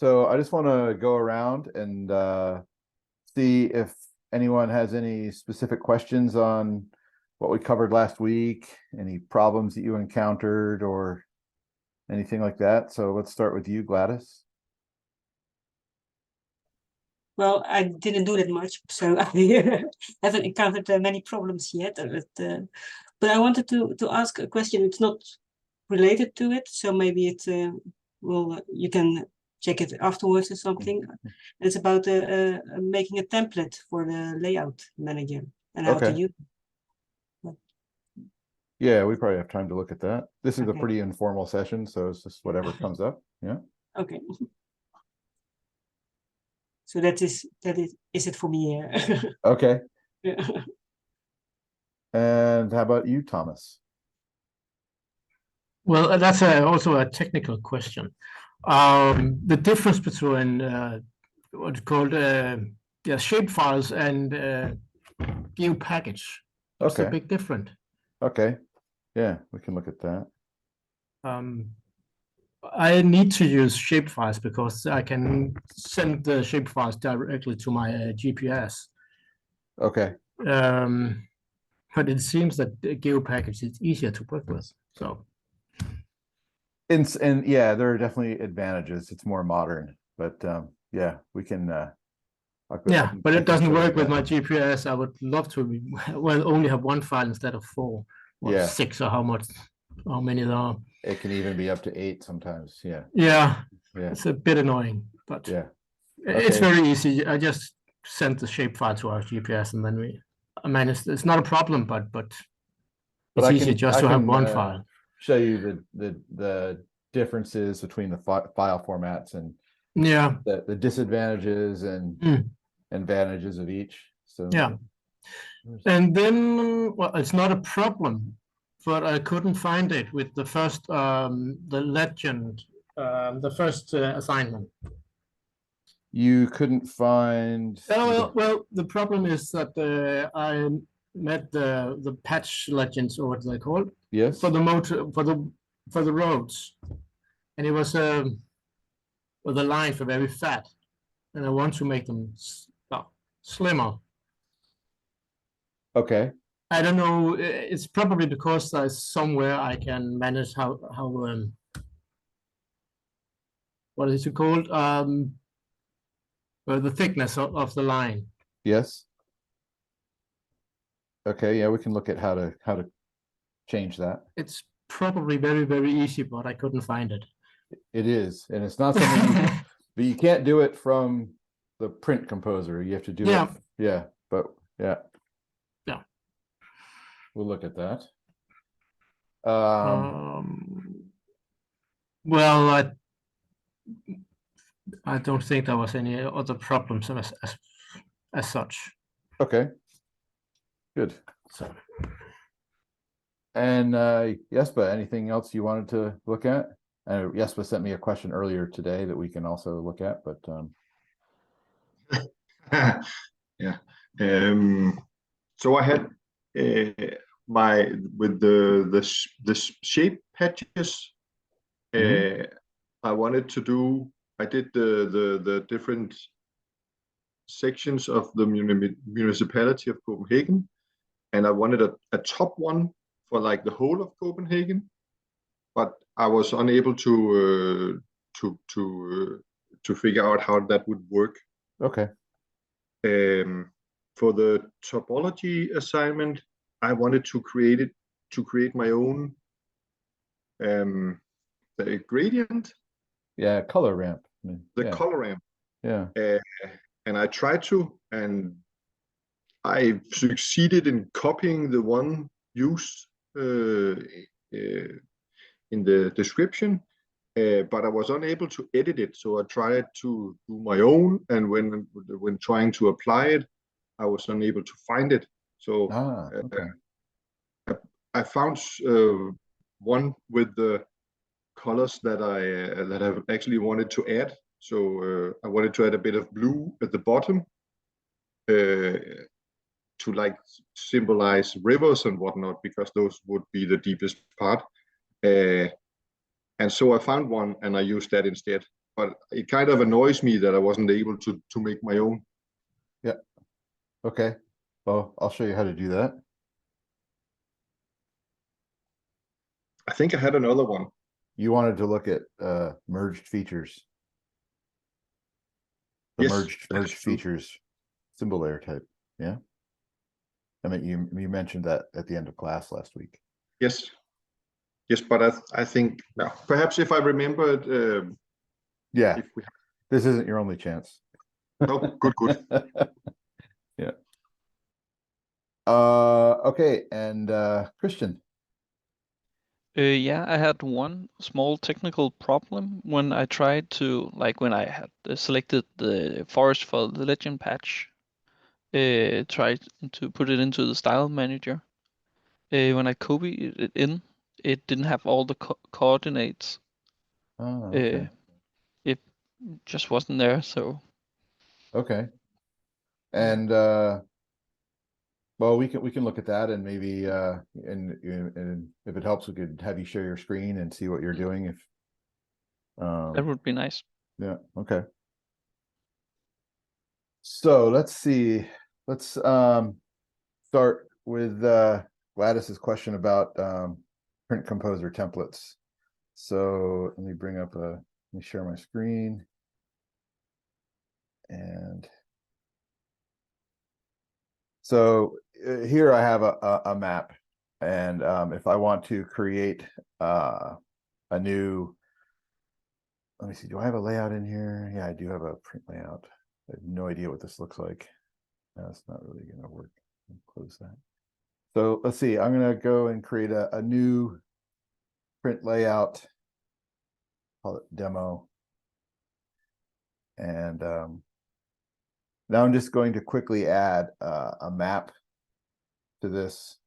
So I just want to go around and see if anyone has any specific questions on what we covered last week, any problems that you encountered or anything like that. So let's start with you, Gladys. Well, I didn't do that much, so I haven't encountered many problems yet. But I wanted to ask a question. It's not related to it, so maybe it you can check it afterwards or something. It's about making a template for the layout manager and how to use it. Yeah, we probably have time to look at that. This is a pretty informal session, so it's just whatever comes up. Yeah. Okay. So that is it for me. Okay. Yeah. And how about you, Thomas? Well, that's also a technical question. The difference between what's called shape files and GeoPackage. What's the big difference? Okay. Yeah, we can look at that. I need to use shapefiles because I can send the shapefiles directly to my GPS. Okay. But it seems that the GeoPackage is easier to work with. So. And yeah, there are definitely advantages. It's more modern, but yeah, we can. Yeah, but it doesn't work with my GPS. I would love to only have one file instead of 4 or 6 or how many there are. It can even be up to 8 sometimes. Yeah. Yeah. It's a bit annoying, but it's very easy. I just sent the shapefile to our GPS, and then it's not a problem, but it's easier just to have one file. Show you the differences between the file formats and the disadvantages and advantages of each. So and then it's not a problem, but I couldn't find it with the first the legend, the first assignment. You couldn't find. Well, the problem is that I met the patch legends, or what they call yes, for the roads, and it was the lines were very fat, and I want to make them slimmer. Okay. I don't know. It's probably because there's somewhere I can manage how what is it called? The thickness of the line. Yes. Okay. Yeah, we can look at how to change that. It's probably very, very easy, but I couldn't find it. It is, and it's not something. But you can't do it from the print composer. You have to do it. Yeah. But yeah. We'll look at that. Well, I don't think there was any other problems as such. Okay. Good. So. And Jesper, anything else you wanted to look at? Jesper sent me a question earlier today that we can also look at, but yeah. So I had with the shape patches. I did the different sections of the municipality of Copenhagen, and I wanted a top one for like the whole of Copenhagen, but I was unable to figure out how that would work. Okay. For the topology assignment, I wanted to create my own the gradient. Yeah, color ramp. Color ramp. Yeah. And I tried to, and I succeeded in copying the one used in the description, but I was unable to edit it. So I tried to do my own, and when trying to apply it, I was unable to find it. So I found one with the colors that I actually wanted to add. So I wanted to add a bit of blue at the bottom to like symbolize rivers and whatnot, because those would be the deepest part. And so I found one and I used that instead. but it kind of annoys me that I wasn't able to make my own. Okay, well, I'll show you how to do that. I think I had another one. You wanted to look at merged features. The Yes, merged that's true. features symbol layer type, yeah. I mean, you mentioned that at the end of class last week. Yes, yes, but I think now perhaps if I remembered, Yeah, if we this isn't your only chance. no, good. Yeah. Okay, and Christian. Yeah, I had one small technical problem when I tried to, like when I had selected the forest for the legend patch, tried to put it into the style manager. When I copied it in, it didn't have all the coordinates. Oh, okay. It just wasn't there, so Okay. And well, we can look at that and maybe and if it helps, we could have you share your screen and see what you're doing if that would be nice. yeah, okay. So let's see. Let's start with Gladys's question about print composer templates. So let me bring up let me share my screen. And so here I have a map, and if I want to create a new, let me see, do I have a layout in here? Yeah, I do have a print layout. I have no idea what this looks like. That's not really going to work. I'll close that. So let's see, I'm going to go and create a new print layout, call it demo. And now I'm just going to quickly add a map to this.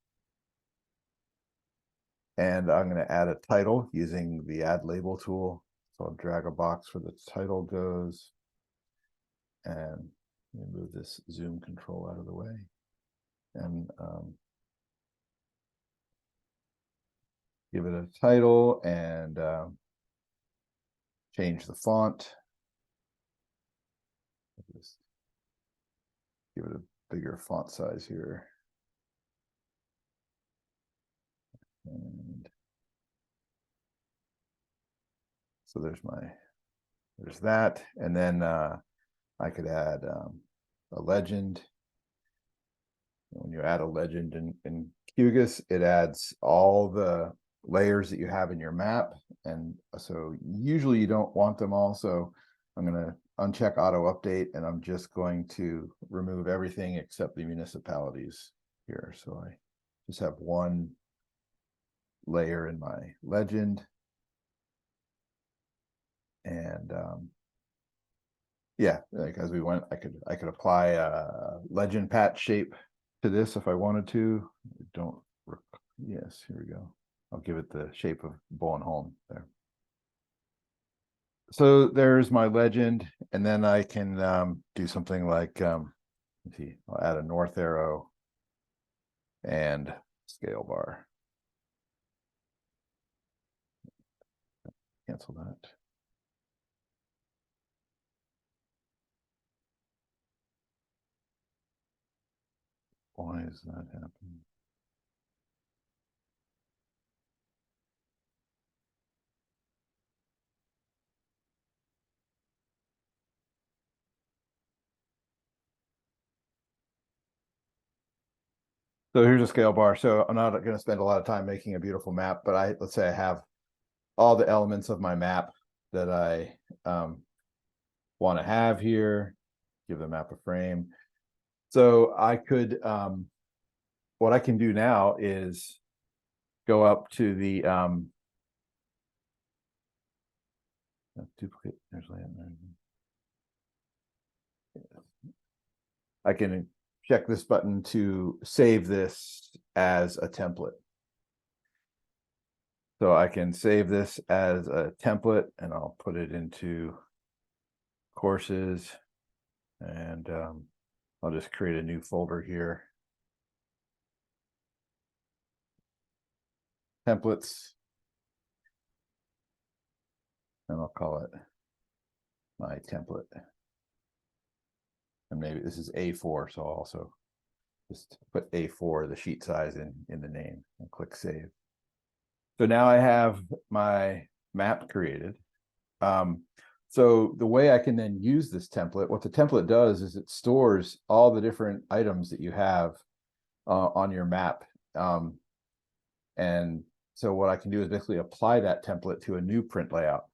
And I'm going to add a title using the add label tool. So I'll drag a box where the title goes. And move this zoom control out of the way. And give it a title and change the font. Just give it a bigger font size here. And so there's that. And then I could add a legend. When you add a legend in QGIS, it adds all the layers that you have in your map. And so usually you don't want them all. So I'm going to uncheck auto update, and I'm just going to remove everything except the municipalities here. So I just have one layer in my legend. And yeah, like as we went, I could apply a legend patch shape to this if I wanted to. Don't, yes, here we go. I'll give it the shape of Bornholm there. So there's my legend, and then I can do something like, let's see, I'll add a north arrow and scale bar. Cancel that. Why is that happening? So here's a scale bar. So I'm not going to spend a lot of time making a beautiful map, but let's say I have all the elements of my map that I want to have here. Give the map a frame. So I could, what I can do now is go up to the duplicate. There's land. I can check this button to save this as a template. So I can save this as a template, and I'll put it into courses, and I'll just create a new folder here. Templates. And I'll call it my template. And maybe this is A4, so I'll also just put A4, the sheet size, in the name, and click save. So now I have my map created. So the way I can then use this template, what the template does is it stores all the different items that you have on your map. And so what I can do is basically apply that template to a new print layout.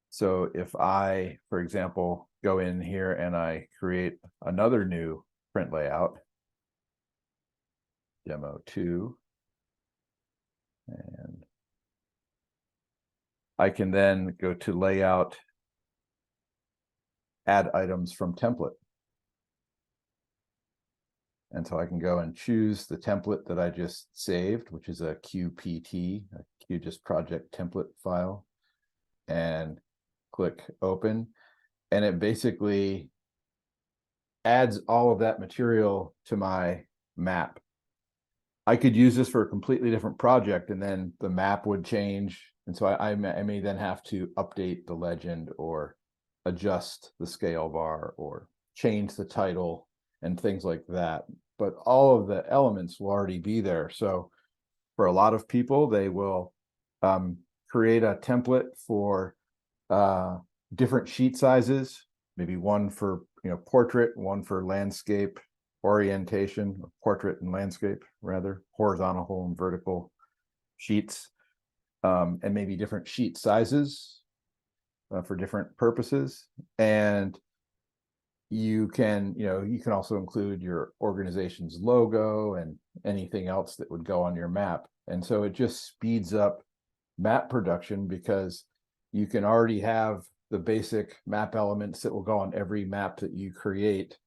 So if I, for example, go in here and I create another new print layout, demo 2, and I can then go to layout, add items from template. And so I can go and choose the template that I just saved, which is a QPT, a QGIS project template file, and click open. And it basically adds all of that material to my map. I could use this for a completely different project, and then the map would change. And so I may then have to update the legend or adjust the scale bar or change the title and things like that. But all of the elements will already be there. So for a lot of people, they will create a template for different sheet sizes, maybe one for portrait, one for landscape orientation, or portrait and landscape, rather, horizontal and vertical sheets, and maybe different sheet sizes for different purposes. And you can also include your organization's logo and anything else that would go on your map. And so it just speeds up map production because you can already have the basic map elements that will go on every map that you create.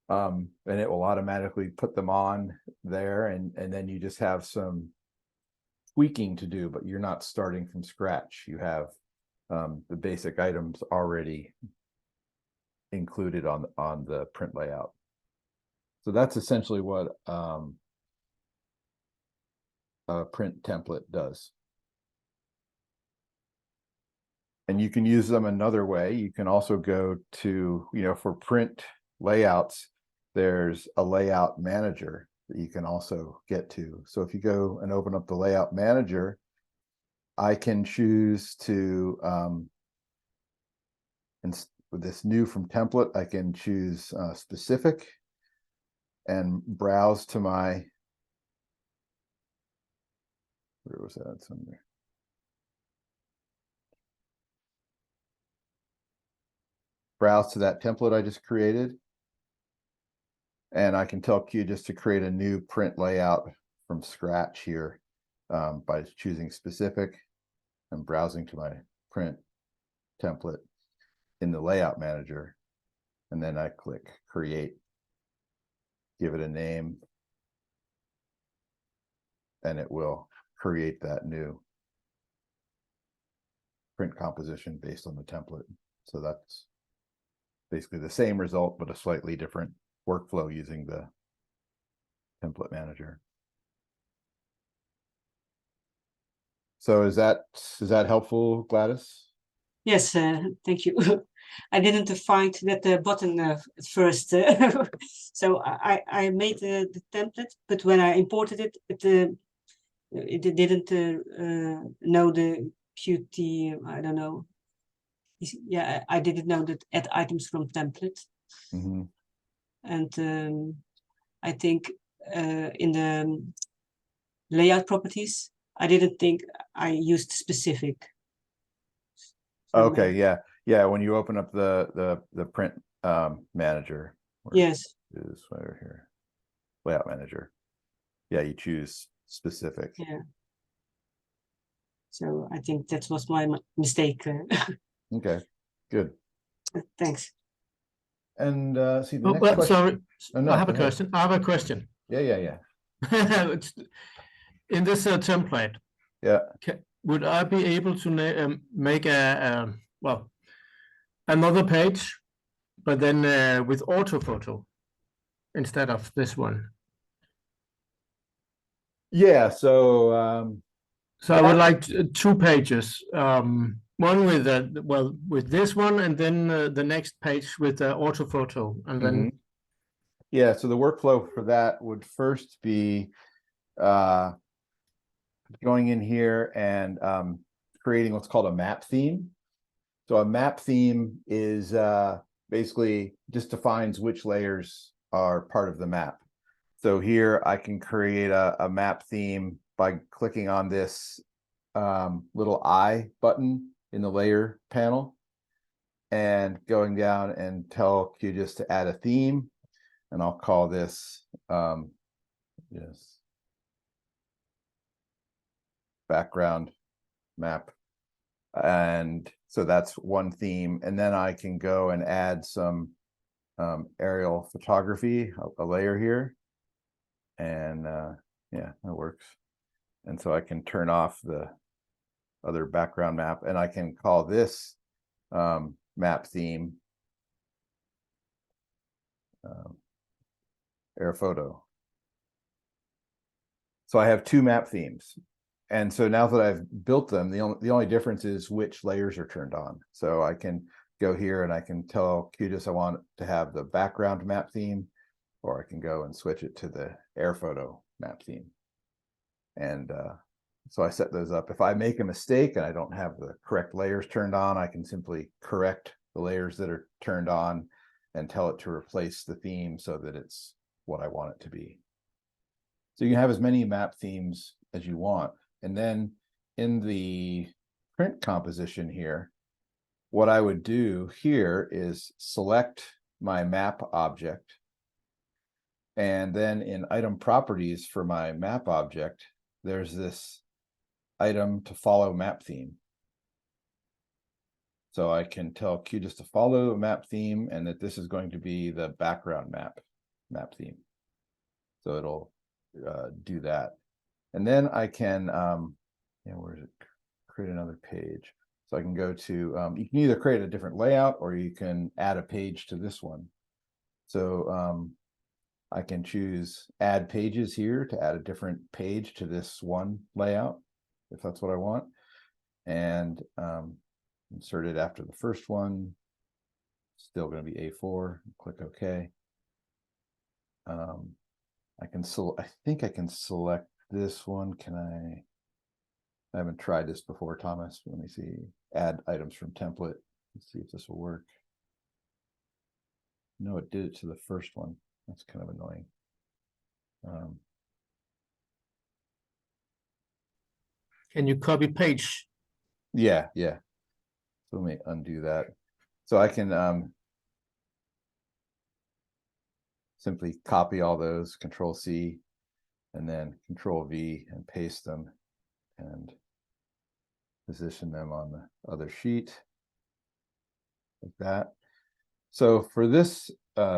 And it will automatically put them on there, and then you just have some tweaking to do, but you're not starting from scratch. You have the basic items already included on the print layout. So that's essentially what a print template does. And you can use them another way. You can also go to, for print layouts, there's a layout manager that you can also get to. So if you go and open up the layout manager, I can choose to, with this new from template, I can choose specific and browse to my, where was that? Somewhere. Browse to that template I just created. And I can tell QGIS to create a new print layout from scratch here by choosing specific and browsing to my print template in the layout manager. And then I click create, give it a name, and it will create that new print composition based on the template. So that's basically the same result, but a slightly different workflow using the template manager. So is that helpful, Gladys? Yes, thank you. I didn't find that button at first, so I made the template, but when I imported it, it didn't know the Qt. I don't know. Yeah, I didn't know that add items from template. Mm-hmm. And I think in the layout properties, I didn't think I used specific. So Okay, yeah. When you open up the print manager, yes, is over here, layout manager. Yeah, you choose specific. Yeah. So I think that was my mistake. Okay, good. Thanks. And see the next question. Sorry, Oh, no, I have a go ahead. question. I have a question. Yeah. In this template, Yeah. would I be able to make another page, but then with orthophoto instead of this one? Yeah. So So I would like 2 pages, One with well, with this one, and then the next page with the orthophoto, and then Mhm. Yeah, so the workflow for that would first be going in here and creating what's called a map theme. So a map theme is basically just defines which layers are part of the map. So here I can create a map theme by clicking on this little I button in the layer panel and going down and tell QGIS to add a theme. And I'll call this yes, background map. And so that's one theme. And then I can go and add some aerial photography, a layer here. And yeah, that works. And so I can turn off the other background map, and I can call this map theme air photo. So I have two map themes. And so now that I've built them, the only difference is which layers are turned on. So I can go here and I can tell QGIS I want to have the background map theme, or I can go and switch it to the air photo map theme. And so I set those up. If I make a mistake and I don't have the correct layers turned on, I can simply correct the layers that are turned on and tell it to replace the theme so that it's what I want it to be. So you can have as many map themes as you want. And then in the print composition here, what I would do here is select my map object. And then in item properties for my map object, there's this item to follow map theme. So I can tell QGIS to follow a map theme and that this is going to be the background map theme. So it'll do that. And then I can, where is it? Create another page. So I can go to, you can either create a different layout or you can add a page to this one. So I can choose add pages here to add a different page to this one layout, if that's what I want. And insert it after the first one. Still going to be A4. Click OK. I think I can select this one. I haven't tried this before, Thomas. Let me see. Add items from template. Let's see if this will work. No, it did it to the first one. That's kind of annoying. can you copy page? Yeah. So let me undo that. So I can simply copy all those, Control C, and then Control V and paste them and position them on the other sheet like that. So for this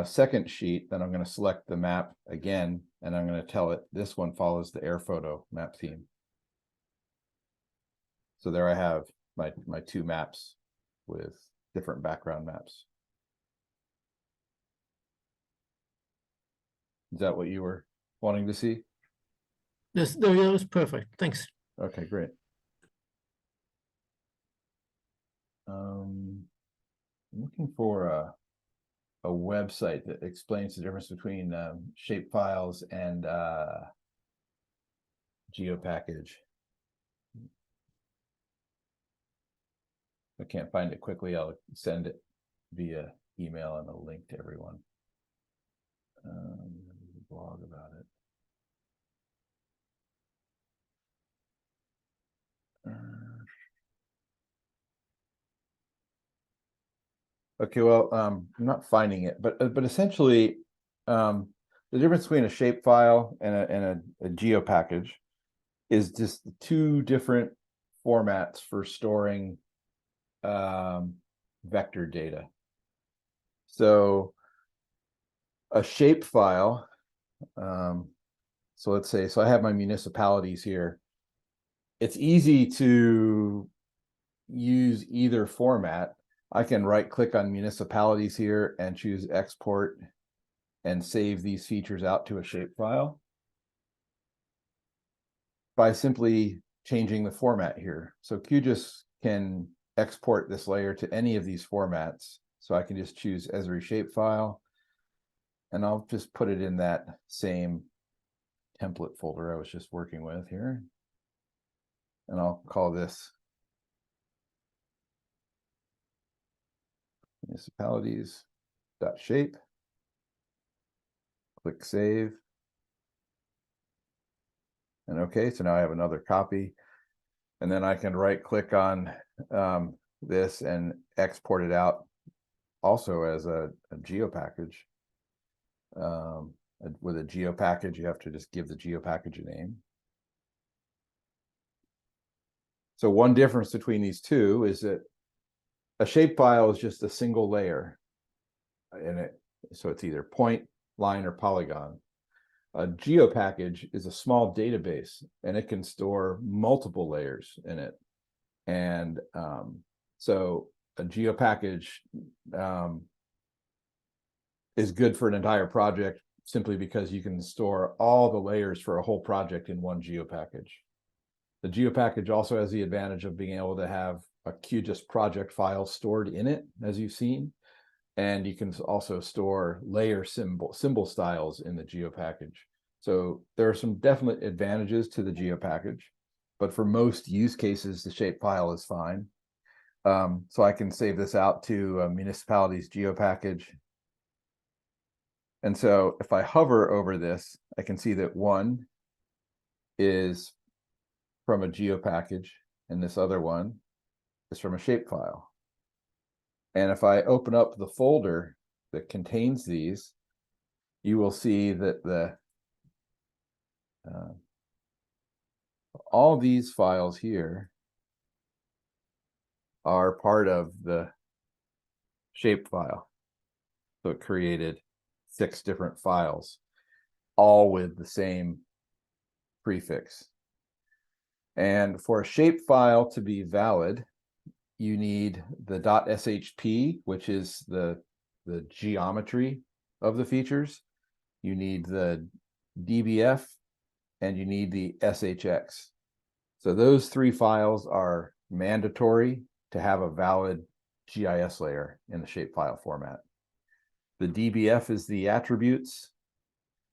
second sheet, then I'm going to select the map again, and I'm going to tell it this one follows the air photo map theme. So there I have my two maps with different background maps. Is that what you were wanting to see? Yes, that was perfect. Thanks. Okay, great. I'm looking for a website that explains the difference between shape files and GeoPackage. If I can't find it quickly, I'll send it via email and a link to everyone. Blog about it. Okay, well, I'm not finding it, but essentially, the difference between a shapefile and a GeoPackage is just two different formats for storing vector data. So a shapefile, so let's say, so I have my municipalities here. It's easy to use either format. I can right click on municipalities here and choose export and save these features out to a shapefile by simply changing the format here. So QGIS can export this layer to any of these formats. So I can just choose Esri shapefile, and I'll just put it in that same template folder I was just working with here. And I'll call this municipalities.shape. Click save. And okay, so now I have another copy. And then I can right click on this and export it out also as a geo package. With a geo package, you have to just give the geo package a name. So one difference between these two is that a shapefile is just a single layer in it. So it's either point, line, or polygon. A geo package is a small database, and it can store multiple layers in it. And so a geo package is good for an entire project simply because you can store all the layers for a whole project in one geo package. The geo package also has the advantage of being able to have a QGIS project file stored in it, as you've seen. And you can also store layer symbol styles in the geo package. So there are some definite advantages to the geo package, but for most use cases, the shapefile is fine. So I can save this out to a municipalities geo package. And so if I hover over this, I can see that one is from a geo package, and this other one is from a shapefile. And if I open up the folder that contains these, you will see that all these files here are part of the shapefile. So it created 6 different files, all with the same prefix. And for a shapefile to be valid, you need the .shp, which is the geometry of the features. You need the dbf, and you need the shx. So those 3 files are mandatory to have a valid GIS layer in the shapefile format. The dbf is the attributes,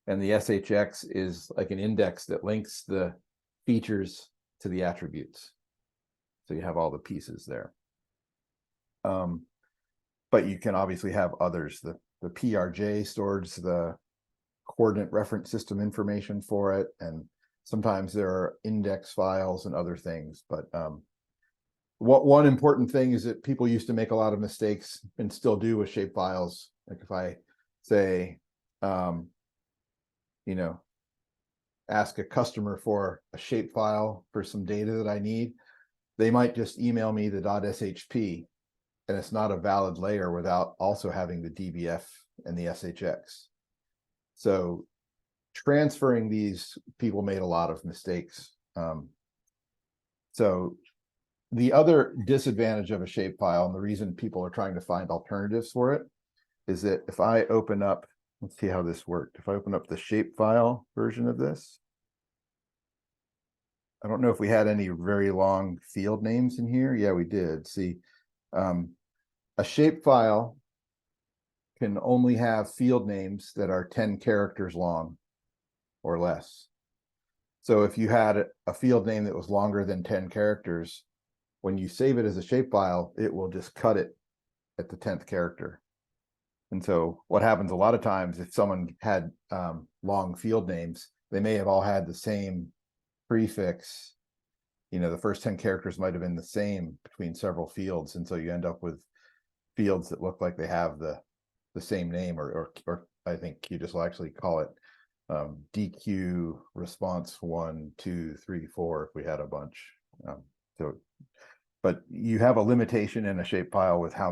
and the shx is like an index that links the features to the attributes. So you have all the pieces there. But you can obviously have others. The PRJ stores the coordinate reference system information for it, and sometimes there are index files and other things. But one important thing is that people used to make a lot of mistakes, and still do, with shapefiles. Like if I say, you know, ask a customer for a shapefile for some data that I need, they might just email me the .shp, and it's not a valid layer without also having the dbf and the shx. So transferring these, people made a lot of mistakes. So the other disadvantage of a shapefile, and the reason people are trying to find alternatives for it, is that if I open up, let's see how this worked. If I open up the shapefile version of this, I don't know if we had any very long field names in here. Yeah, we did. See, a shapefile can only have field names that are 10 characters long or less. So if you had a field name that was longer than 10 characters, when you save it as a shapefile, it will just cut it at the 10th character. And so what happens a lot of times, if someone had long field names, they may have all had the same prefix. You know, the first 10 characters might have been the same between several fields. And so you end up with fields that look like they have the same name, or I think QGIS will actually call it DQ response 1, 2, 3, 4 if we had a bunch. But you have a limitation in a shapefile with how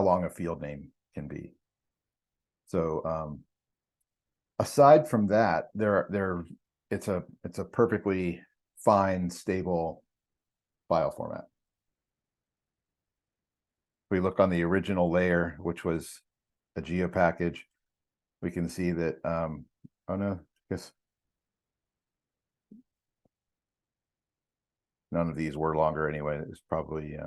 long a field name can be. So aside from that, it's a perfectly fine, stable file format. If we look on the original layer, which was a geo package, we can see that oh no, I guess none of these were longer anyway. It's probably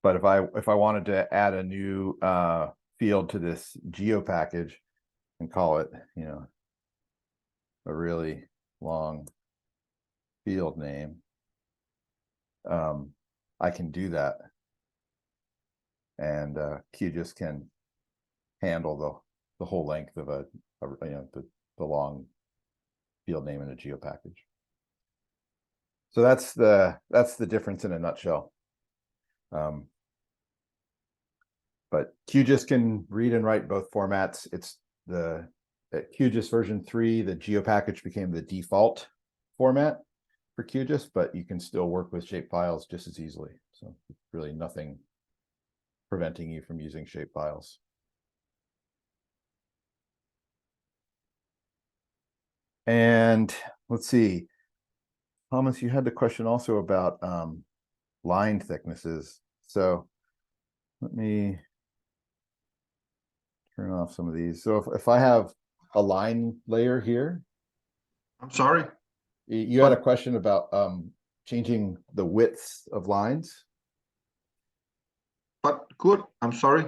But if I wanted to add a new field to this geo package and call it, you know, a really long field name, I can do that. And QGIS can handle the whole length of a you know, the long field name in a geo package. So that's the difference in a nutshell. But QGIS can read and write both formats. It's at QGIS version 3, the geo package became the default format for QGIS, but you can still work with shapefiles just as easily. So really nothing preventing you from using shapefiles. And let's see, Thomas, you had the question also about line thicknesses. So let me turn off some of these. So if I have a line layer here, I'm sorry, you had a question about changing the widths of lines. but good. I'm sorry.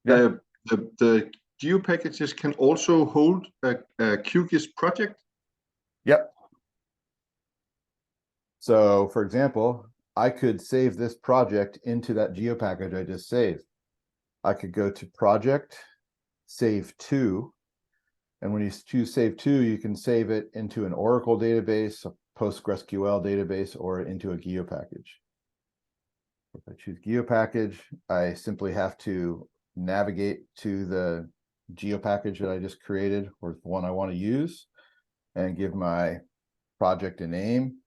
Yeah. The geo packages can also hold a QGIS project. Yep. So for example, I could save this project into that geo package I just saved. I could go to project, save to, and when you choose save to, you can save it into an Oracle database, a PostgreSQL database, or into a geo package. If I choose geo package, I simply have to navigate to the geo package that I just created, or the one I want to use, and give my project a name.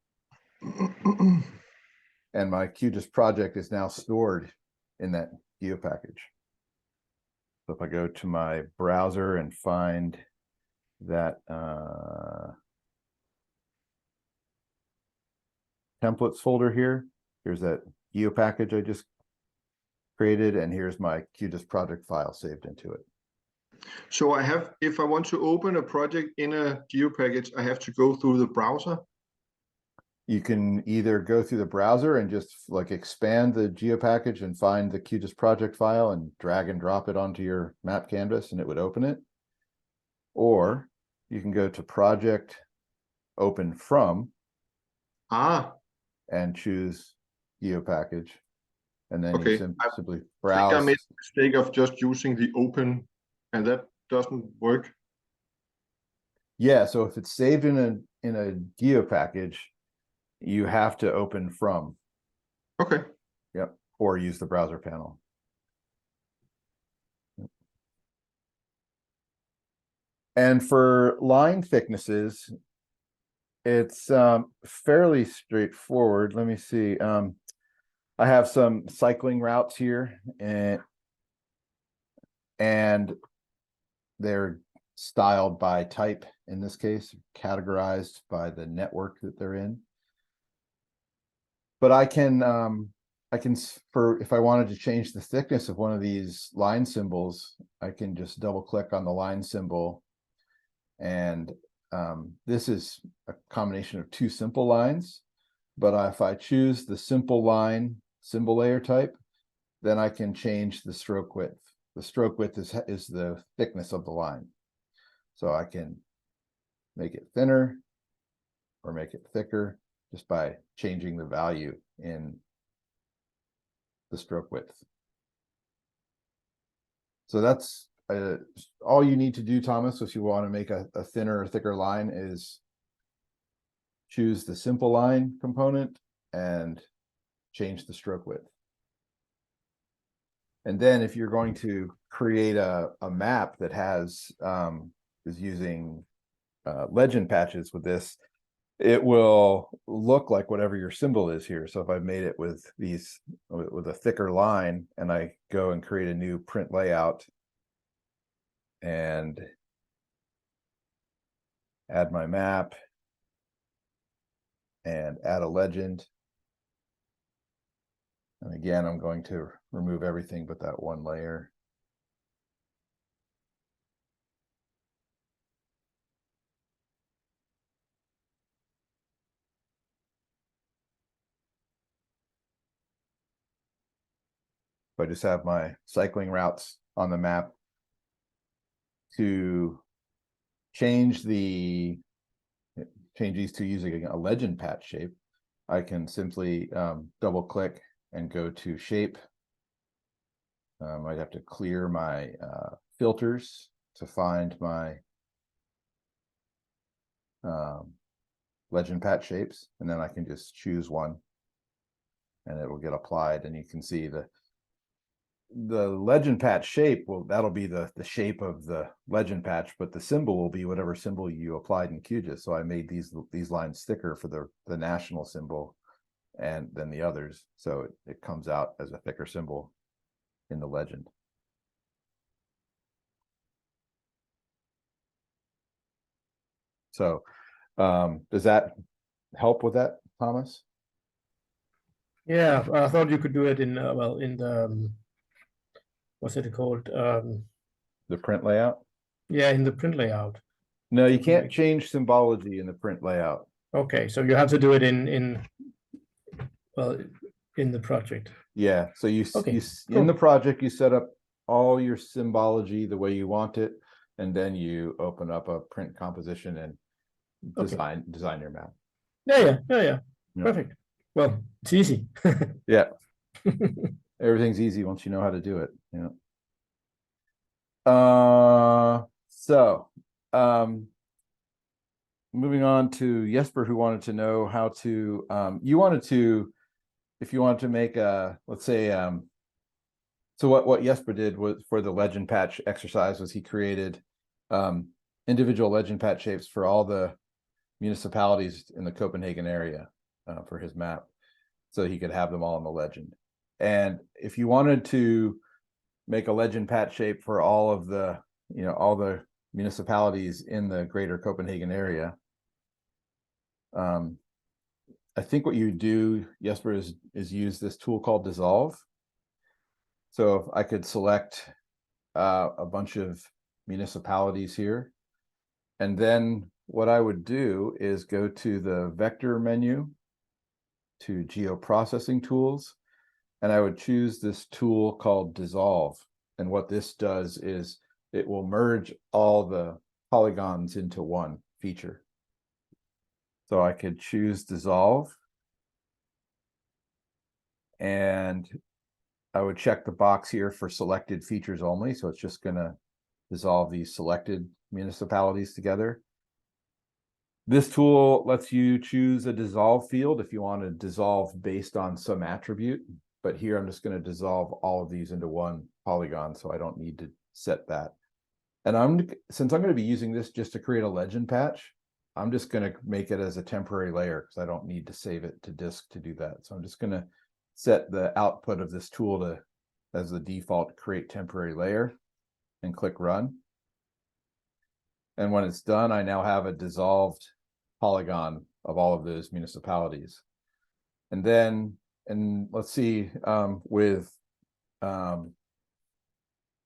And my QGIS project is now stored in that geo package. So if I go to my browser and find that templates folder here, here's that geo package I just created, and here's my QGIS project file saved into it. So if I want to open a project in a geo package, I have to go through the browser. You can either go through the browser and just like expand the geo package and find the QGIS project file and drag and drop it onto your map canvas and it would open it. Or you can go to project, open from, and choose geo package. And then Okay. you simply I think I browse. made the mistake of just using the open, and that doesn't work. Yeah, so if it's saved in a geo package, you have to open from. Okay. Yep. Or use the browser panel. And for line thicknesses, it's fairly straightforward. Let me see. I have some cycling routes here, and they're styled by type, in this case, categorized by the network that they're in. But I can if I wanted to change the thickness of one of these line symbols, I can just double click on the line symbol. And this is a combination of two simple lines. But if I choose the simple line symbol layer type, then I can change the stroke width. The stroke width is the thickness of the line. So I can make it thinner or make it thicker just by changing the value in the stroke width. So that's all you need to do, Thomas, if you want to make a thinner or thicker line, is choose the simple line component and change the stroke width. And then if you're going to create a map that is using legend patches with this, it will look like whatever your symbol is here. So if I've made it with a thicker line and I go and create a new print layout and add my map and add a legend. And again, I'm going to remove everything but that one layer. So I just have my cycling routes on the map. To change these to using a legend patch shape, I can simply double click and go to shape. I'd have to clear my filters to find my legend patch shapes, and then I can just choose one and it will get applied, and you can see the legend patch shape. Well, that'll be the shape of the legend patch, but the symbol will be whatever symbol you applied in QGIS. So I made these lines thicker for the national symbol and then the others, so it comes out as a thicker symbol in the legend. So does that help with that, Thomas? Yeah, I thought you could do it in well, in the what's it called? The print layout? Yeah, in the print layout. No, you can't change symbology in the print layout. Okay, so you have to do it well, in the project. Yeah, so Okay, in the cool. project, you set up all your symbology the way you want it, and then you open up a print composition and Okay. design your map. Yeah. Yeah. Perfect. Well, it's easy. Yeah. Everything's easy once you know how to do it. Yeah. So moving on to Jesper, who wanted to know how to if you wanted to make a, let's say, so what Jesper did was for the legend patch exercise was he created individual legend patch shapes for all the municipalities in the Copenhagen area for his map, so he could have them all in the legend. And if you wanted to make a legend patch shape for all of the, all the municipalities in the greater Copenhagen area, I think what you do, Jesper, is use this tool called Dissolve. So if I could select a bunch of municipalities here, and then what I would do is go to the vector menu, to geoprocessing tools, and I would choose this tool called Dissolve. And what this does is it will merge all the polygons into one feature. So I could choose Dissolve, and I would check the box here for selected features only. So it's just going to dissolve these selected municipalities together. This tool lets you choose a dissolve field if you want to dissolve based on some attribute. But here I'm just going to dissolve all of these into one polygon, so I don't need to set that. And since I'm going to be using this just to create a legend patch, I'm just going to make it as a temporary layer because I don't need to save it to disk to do that. So I'm just going to set the output of this tool to, as the default, create temporary layer, and click run. And when it's done, I now have a dissolved polygon of all of those municipalities. And then, and let's see, with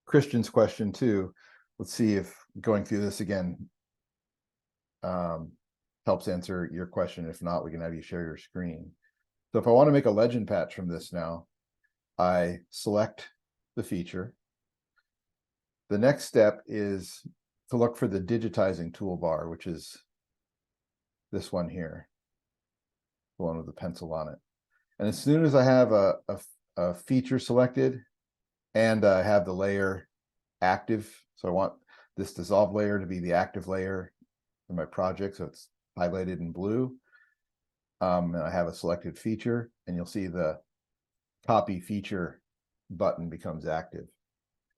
Christian's question too, let's see if going through this again helps answer your question. If not, we can have you share your screen. So if I want to make a legend patch from this now, I select the feature. The next step is to look for the digitizing toolbar, which is this one here, the one with the pencil on it. And as soon as I have a feature selected and I have the layer active, so I want this dissolve layer to be the active layer in my project, so it's highlighted in blue. And I have a selected feature, and you'll see the copy feature button becomes active.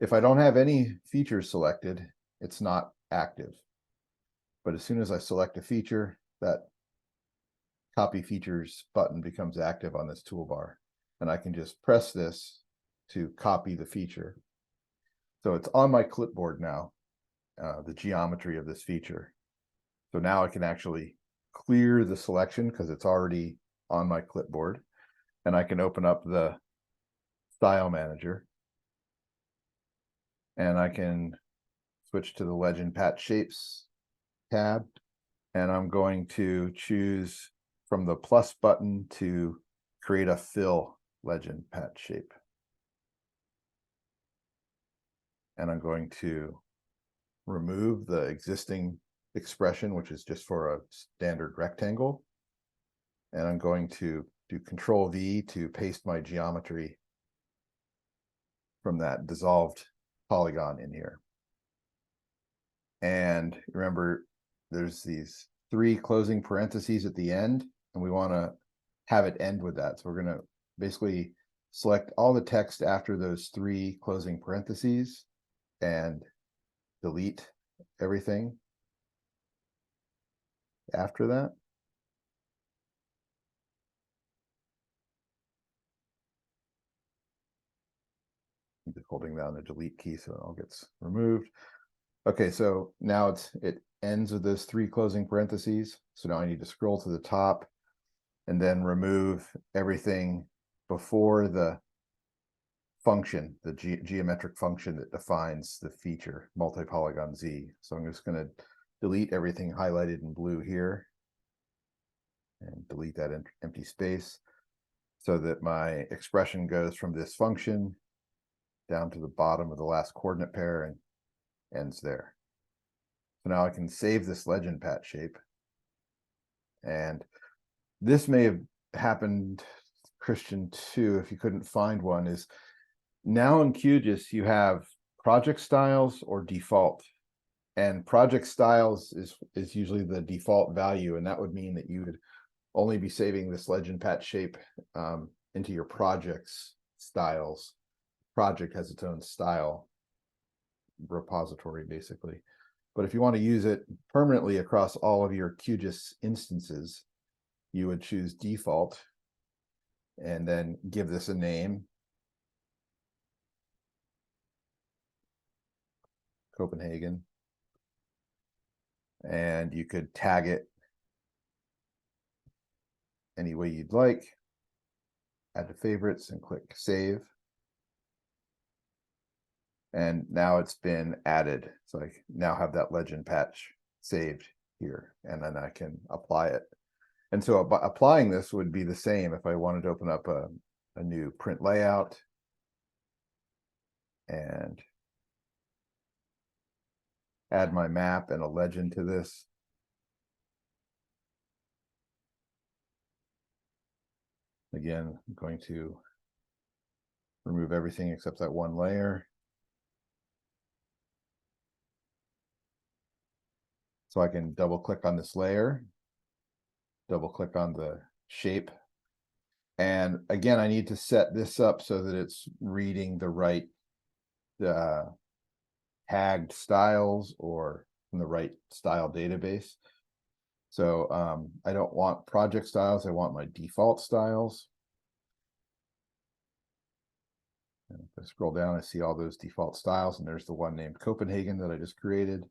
If I don't have any features selected, it's not active. But as soon as I select a feature, that copy features button becomes active on this toolbar. And I can just press this to copy the feature. So it's on my clipboard now, the geometry of this feature. So now I can actually clear the selection because it's already on my clipboard. And I can open up the style manager. And I can switch to the legend patch shapes tab. And I'm going to choose from the plus button to create a fill legend patch shape. and I'm going to remove the existing expression, which is just for a standard rectangle. And I'm going to do Control V to paste my geometry from that dissolved polygon in here. And remember, there's these 3 closing parentheses at the end, and we want to have it end with that. So we're going to basically select all the text after those 3 closing parentheses and delete everything after that. I'm just holding down the delete key so it all gets removed. Okay, so now it ends with those 3 closing parentheses. So now I need to scroll to the top and then remove everything before the function, the geometric function that defines the feature multi-polygon Z. So I'm just going to delete everything highlighted in blue here and delete that empty space so that my expression goes from this function down to the bottom of the last coordinate pair and ends there. So now I can save this legend patch shape. And this may have happened, Christian, too, if you couldn't find one, is now in QGIS you have project styles or default. And project styles is usually the default value, and that would mean that you would only be saving this legend patch shape into your project's styles. Project has its own style repository, basically. But if you want to use it permanently across all of your QGIS instances, you would choose default and then give this a name. Copenhagen. And you could tag it any way you'd like. Add to favorites and click save. And now it's been added. So I now have that legend patch saved here, and then I can apply it. And so applying this would be the same if I wanted to open up a new print layout and add my map and a legend to this. Again, I'm going to remove everything except that one layer. So I can double click on this layer, double click on the shape. And again, I need to set this up so that it's reading the right tagged styles or from the right style database. So I don't want project styles, I want my default styles. And if I scroll down, I see all those default styles, and there's the one named Copenhagen that I just created.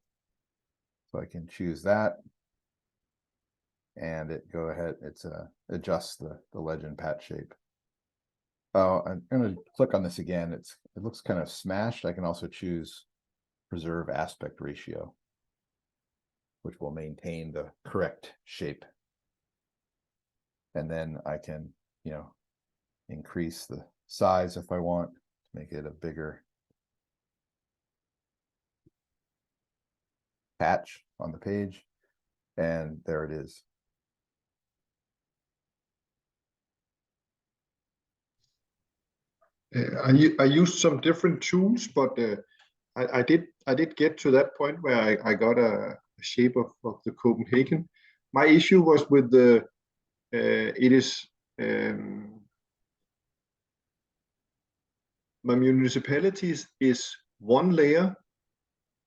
So I can choose that, and it go ahead, it's adjusts the legend patch shape. Oh, I'm going to click on this again. It looks kind of smashed. I can also choose preserve aspect ratio, which will maintain the correct shape. And then I can, increase the size if I want to make it a bigger patch on the page. And there it is. I used some different tools, but I did get to that point where I got a shape of the Copenhagen. My issue was with the my municipalities is one layer,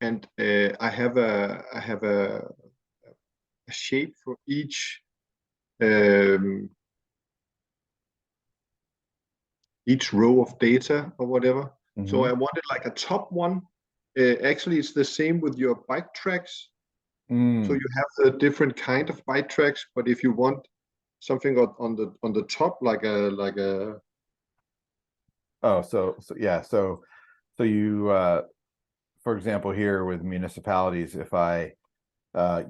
and I have a shape for each row of data or whatever. So I wanted like a top one. Actually, it's the same with your bike tracks. So you have the different kind of bike tracks, but if you want something on the top, like a Oh, so yeah, so you for example here with municipalities, if I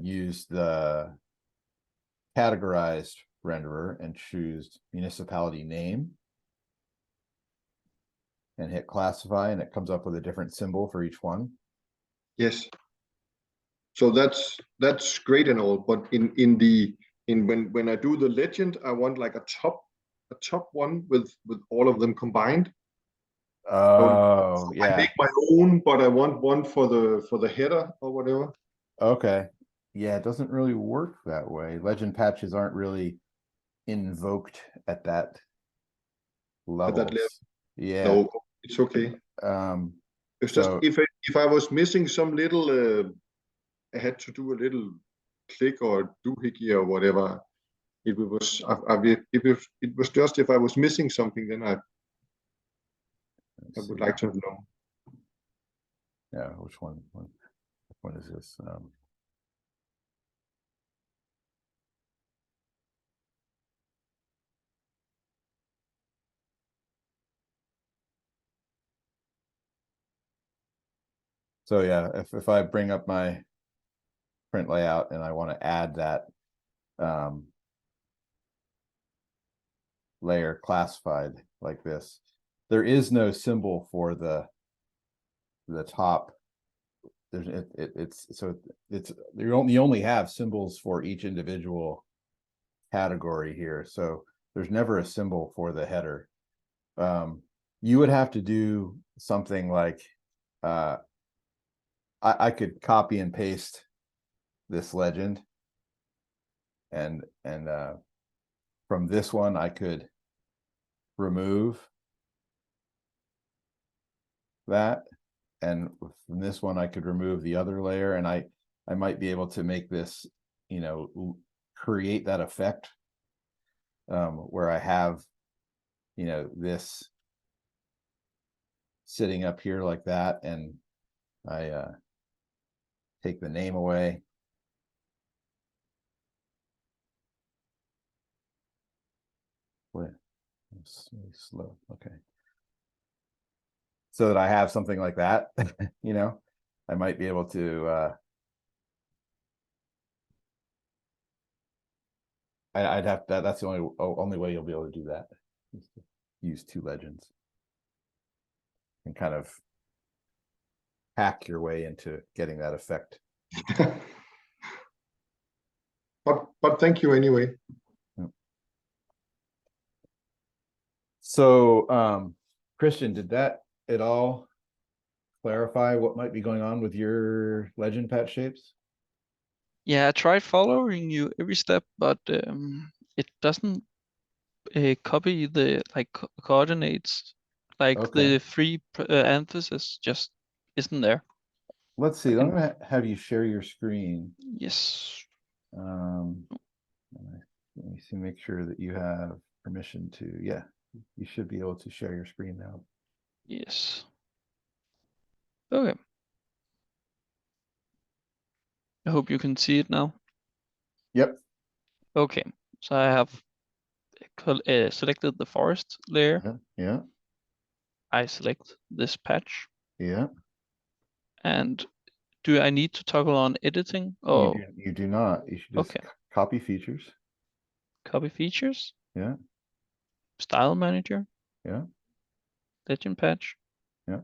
use the categorized renderer and choose municipality name, and hit classify, and it comes up with a different symbol for each one. Yes. So that's great and all, but when I do the legend, I want like a top one with all of them combined. Oh, I yeah. make my own, but I want one for the header or whatever. Okay. Yeah, it doesn't really work that way. Legend patches aren't really invoked at that level. level. Yeah. No, it's okay. It's just So if I was missing some little, I had to do a little click or doohickey or whatever. It was just if I was missing something, then I let's would see. like to know. Yeah, which one is this? So yeah, if I bring up my print layout and I want to add that layer classified like this, there is no symbol for the top. There's you only have symbols for each individual category here, so there's never a symbol for the header. You would have to do something like I could copy and paste this legend, and from this one I could remove that, and from this one I could remove the other layer, and I might be able to make this, create that effect where I have, this sitting up here like that, and I take the name away. Wait, it's really slow. Okay. So that I have something like that, I might be able to, I'd have that's the only way you'll be able to do that, is to use two legends and kind of hack your way into getting that effect. But thank you anyway. So, Christian, did that at all clarify what might be going on with your legend patch shapes? Yeah, I tried following you every step, but it doesn't copy the coordinates. Like Okay. the three emphasis just isn't there. Let's see. I'm gonna have you share your screen. Yes. Let me see, make sure that you have permission to, yeah, you should be able to share your screen now. Yes. Okay. I hope you can see it now. Yep. Okay. So I have selected the forest layer. Yeah. I select this patch. Yeah. And do I need to toggle on editing? Oh, you do not. You should just okay. copy features. Copy features. Yeah. Style manager. Yeah. Legend patch. Yeah.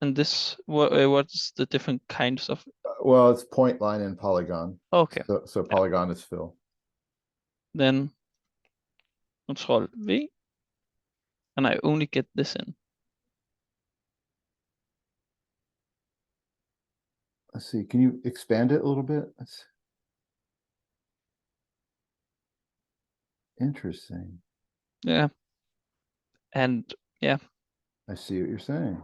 And this, what's the different kinds of? Well, it's point, line, and polygon. Okay. So polygon is fill. Then Control V, and I only get this in. Let's see. Can you expand it a little bit? That's interesting. Yeah. And yeah. I see what you're saying.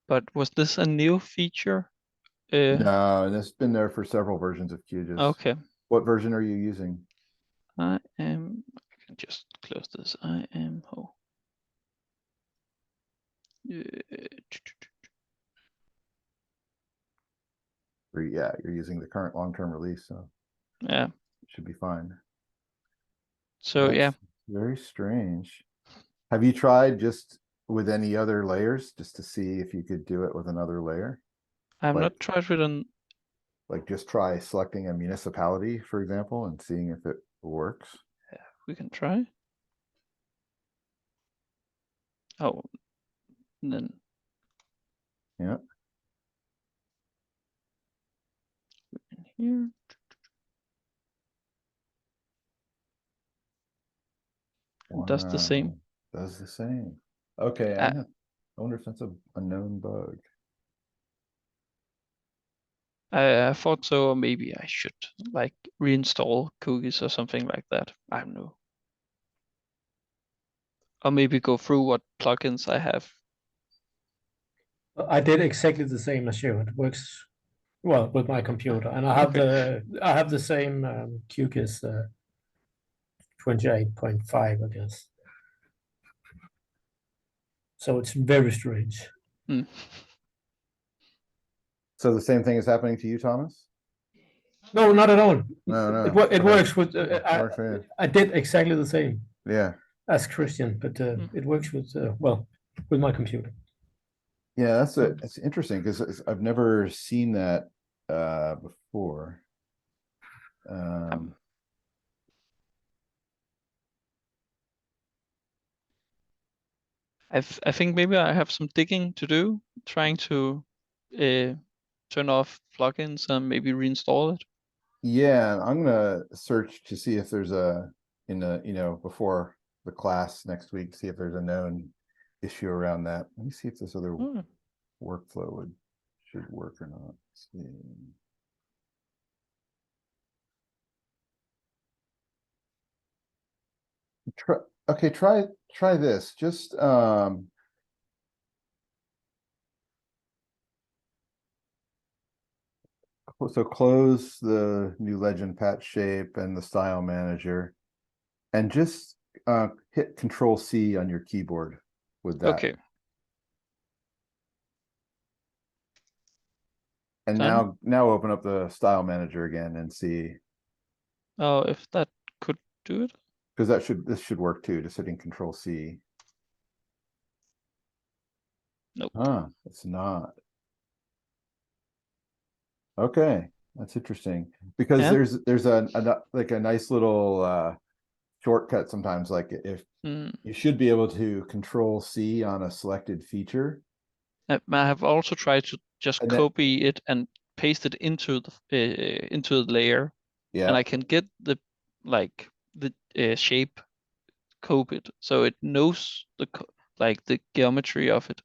But was this a new feature? No, and it's been there for several versions of QGIS. Okay. What version are you using? I can just close this. I am ho. Yeah, you're using the current long-term release, so Yeah. it should be fine. So That's yeah. very strange. Have you tried just with any other layers just to see if you could do it with another layer? I've Like- not tried with an. Like just try selecting a municipality, for example, and seeing if it works. we can try. Oh, and then Yeah. in here. It does the same. Wow, does the same. Okay, Uh, I wonder if that's a known bug. I thought so, or maybe I should like reinstall QGIS or something like that. I don't know. Or maybe go through what plugins I have. I did exactly the same as you. It works well with my computer, and I have the same QGIS 28.5, I guess. So it's very strange. Hmm. So the same thing is happening to you, Thomas? No, not at all. No, It, no. it Okay. works with. Works for you. I did exactly the same Yeah. as Christian, but it works with well with my computer. Yeah, that's interesting because I've never seen that before. I think maybe I have some digging to do, trying to turn off plugins and maybe reinstall it. Yeah, I'm gonna search to see if there's before the class next week, see if there's a known issue around that. Let me see if this other Hmm. workflow should work or not. Let's see. Try this. Just so close the new legend patch shape and the style manager and just hit Control C on your keyboard with that. Okay. And Done. now open up the style manager again and see, Oh, if that could do it. because this should work too, just hitting Control C. Nope. Huh, it's not. Okay, that's interesting because Yeah. there's a like a nice little shortcut sometimes, like if you should be able to Control C on a selected feature. I have also tried to just And then- copy it and paste it into the layer, and Yeah, I can get the shape copied, so it knows the geometry of it.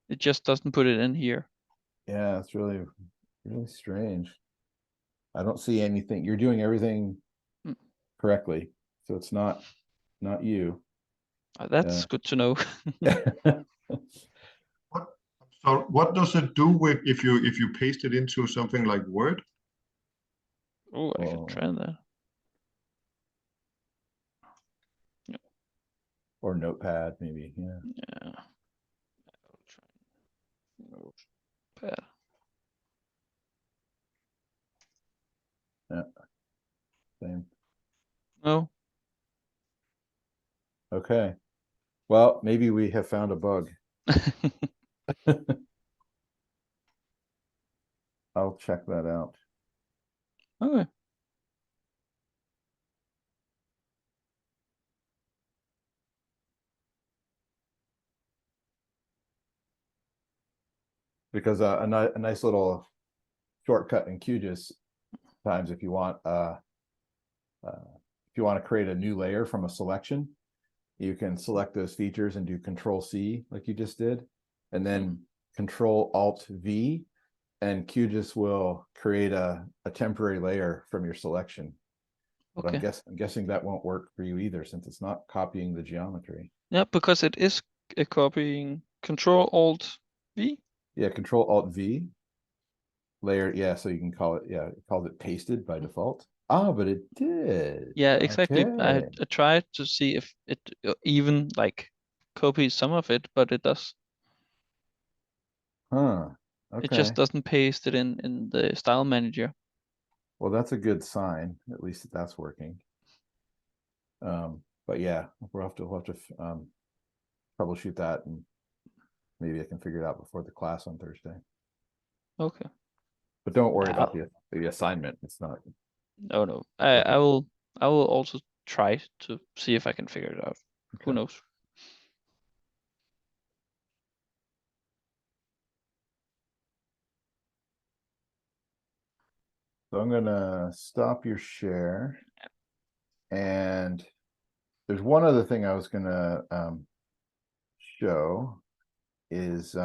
It just doesn't put it in here. yeah, it's really strange. I don't see anything. You're doing everything Mm. correctly, so it's not you. That's good to know. What does it do with if you paste it into something like Word? Oh, I can try that. Or Notepad, maybe. Yeah. Yeah. I'll try Notepad. Yeah. Same. No. Okay. Well, maybe we have found a bug. I'll check that out. Okay. Because a nice little shortcut in QGIS times if you want to create a new layer from a selection, you can select those features and do Control C like you just did, and then Control Alt V, and QGIS will create a temporary layer from your selection. But Okay. I'm guessing that won't work for you either, since it's not copying the geometry. Yeah, because it is copying Control Alt V. Yeah, Control Alt V layer. Yeah, so you can call it. Yeah, it calls it pasted by default. Ah, but it did. Yeah, exactly. I Okay. tried to see if it even copies some of it, but it does. Huh. It Okay. just doesn't paste it in the style manager. Well, that's a good sign. At least that's working. But yeah, we'll have to troubleshoot that, and maybe I can figure it out before the class on Thursday. Okay. But don't worry Yeah, about the assignment. It's not. No. I will also try to see if I can figure it out. Who Okay. knows? So I'm gonna stop your share. And there's one other thing I was gonna show is this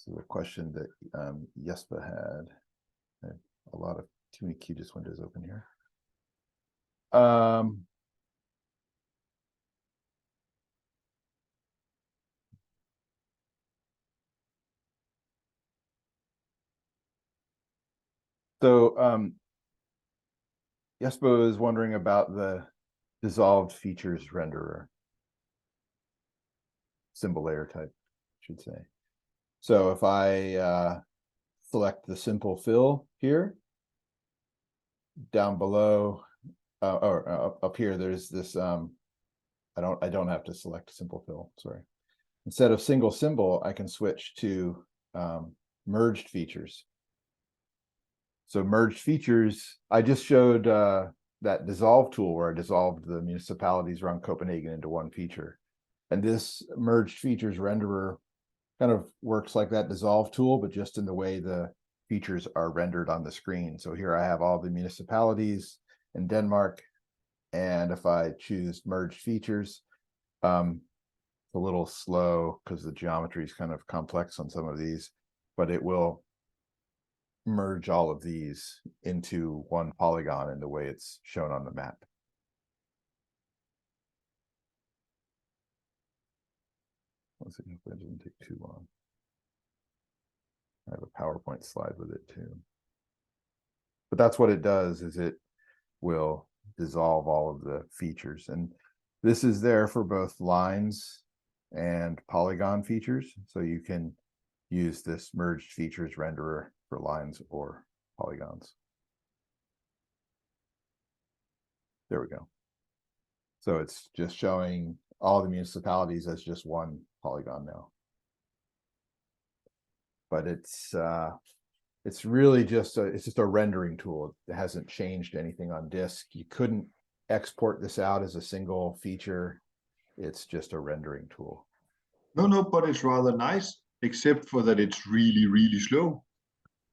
is a question that Jesper had. I have a lot of too many QGIS windows open here. So Jesper is wondering about the dissolved features renderer. Symbol layer type, I should say. So if I select the simple fill here, down below, or up here, there's this, I don't have to select simple fill, sorry. Instead of single symbol, I can switch to merged features. So merged features, I just showed that dissolve tool where I dissolved the municipalities around Copenhagen into one feature. And this merged features renderer kind of works like that dissolve tool, but just in the way the features are rendered on the screen. So here I have all the municipalities in Denmark. And if I choose merged features, it's a little slow because the geometry is kind of complex on some of these, but it will merge all of these into one polygon in the way it's shown on the map. Let's see if that doesn't take too long. I have a PowerPoint slide with it too. But that's what it does, is it will dissolve all of the features. And this is there for both lines and polygon features. So you can use this merged features renderer for lines or polygons. There we go. So it's just showing all the municipalities as just one polygon now. But it's really just a rendering tool. It hasn't changed anything on disk. You couldn't export this out as a single feature. It's just a rendering tool. No, but it's rather nice, except for that it's really, really slow.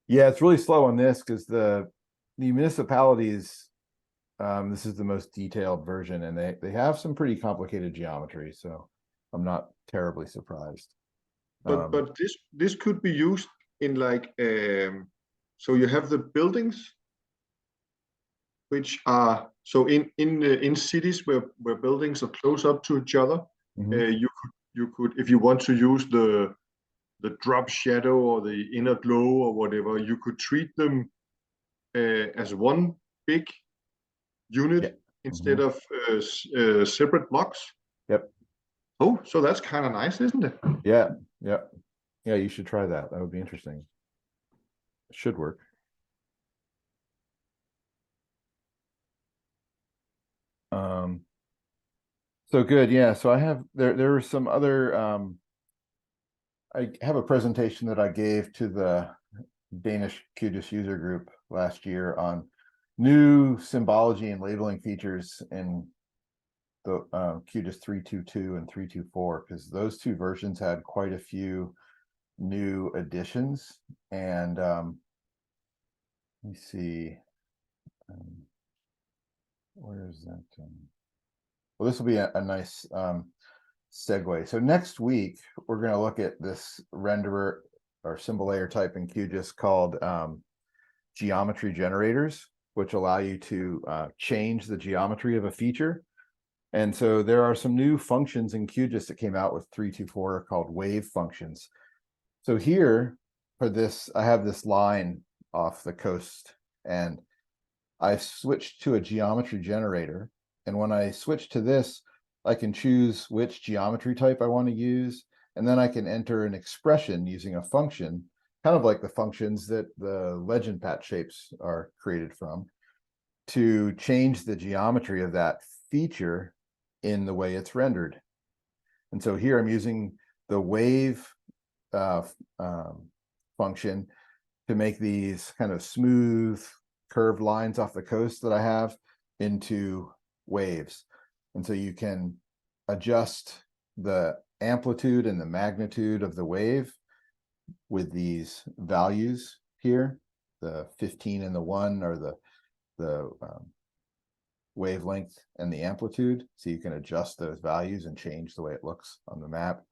Yeah, it's really slow on this because the municipalities, this is the most detailed version, and they have some pretty complicated geometry, so I'm not terribly surprised. But this could be used in like so you have the buildings, which are so in cities where buildings are close up to each other. You could if you want to use the drop shadow or the inner glow or whatever, you could treat them as one big unit instead of separate blocks. Yep. Oh, so that's kind of nice, isn't it? Yeah. You should try that. That would be interesting. It should work. So good. Yeah. So I have there were some other I have a presentation that I gave to the Danish QGIS user group last year on new symbology and labeling features in the QGIS 322 and 324, because those two versions had quite a few new additions. And let me see, where is that? Well, this will be a nice segue. So next week, we're going to look at this renderer or symbol layer type in QGIS called geometry generators, which allow you to change the geometry of a feature. And so there are some new functions in QGIS that came out with 324 called wave functions. So here for this, I have this line off the coast, and I switched to a geometry generator. And when I switch to this, I can choose which geometry type I want to use. And then I can enter an expression using a function, kind of like the functions that the legend patch shapes are created from, to change the geometry of that feature in the way it's rendered. And so here I'm using the wave function to make these kind of smooth curved lines off the coast that I have into waves. And so you can adjust the amplitude and the magnitude of the wave with these values here. The 15 and the 1 are the wavelength and the amplitude. So you can adjust those values and change the way it looks on the map.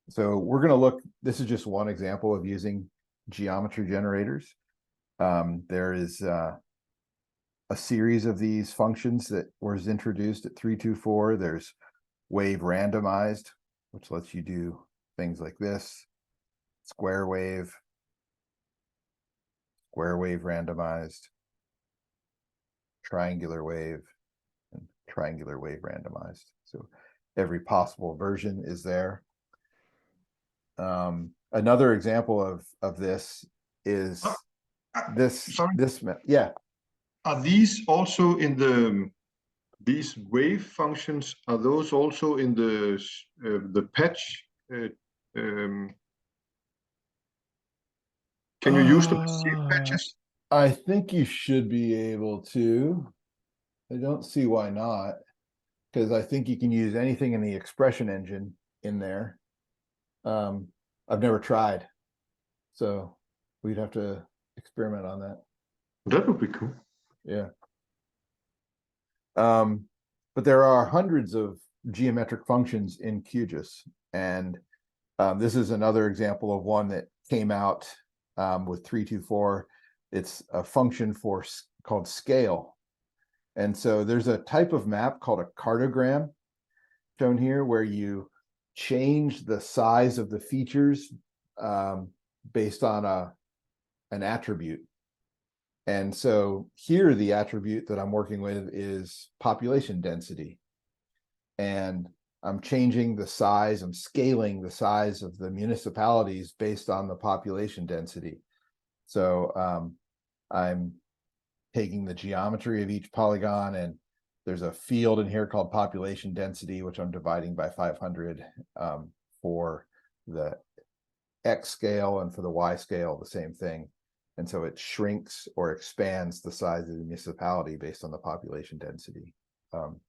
So we're going to look, this is just one example of using geometry generators. There is a series of these functions that was introduced at 324. There's wave randomized, which lets you do things like this, square wave randomized, triangular wave, and triangular wave randomized. So every possible version is there. Another example of this is Sorry. Yeah. Are these also in these wave functions? Are those also in the patch? Can you use them as shape patches? I think you should be able to. I don't see why not, because I think you can use anything in the expression engine in there. I've never tried, so we'd have to experiment on that. That would be cool. Yeah. But there are hundreds of geometric functions in QGIS, and this is another example of one that came out with 324. It's a function called scale. And so there's a type of map called a cartogram shown here, where you change the size of the features based on an attribute. And so here, the attribute that I'm working with is population density. And I'm changing the size, I'm scaling the size of the municipalities based on the population density. So I'm taking the geometry of each polygon, and there's a field in here called population density, which I'm dividing by 500 for the X scale, and for the Y scale, the same thing. And so it shrinks or expands the size of the municipality based on the population density. So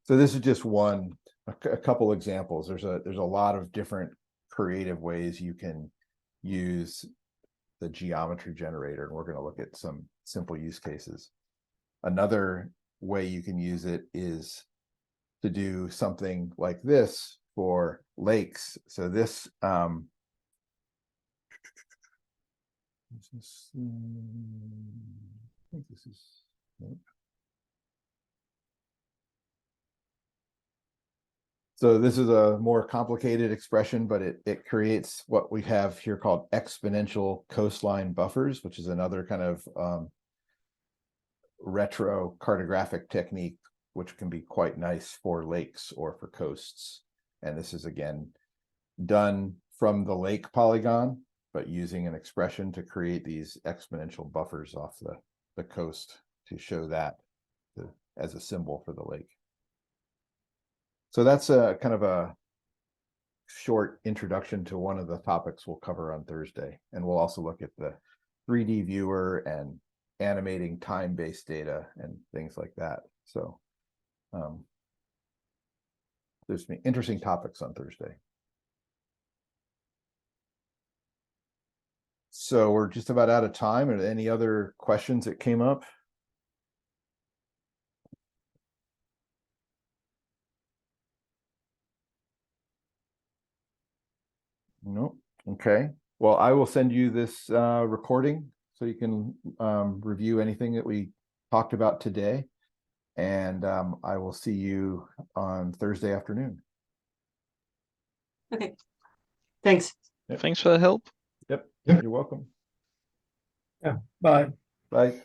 this is just a couple examples. There's a lot of different creative ways you can use the geometry generator, and we're going to look at some simple use cases. Another way you can use it is to do something like this for lakes. So this I think this is, nope. So this is a more complicated expression, but it creates what we have here called exponential coastline buffers, which is another kind of retro cartographic technique, which can be quite nice for lakes or for coasts. And this is, again, done from the lake polygon, but using an expression to create these exponential buffers off the coast to show that as a symbol for the lake. So that's a kind of a short introduction to one of the topics we'll cover on Thursday. And we'll also look at the 3D viewer and animating time-based data and things like that. So there's some interesting topics on Thursday. So we're just about out of time. Are there any other questions that came up? No. Okay. Well, I will send you this recording so you can review anything that we talked about today. And I will see you on Thursday afternoon. Okay. Thanks. Thanks for the help. Yep. Yeah. You're welcome. Yeah, bye. Bye.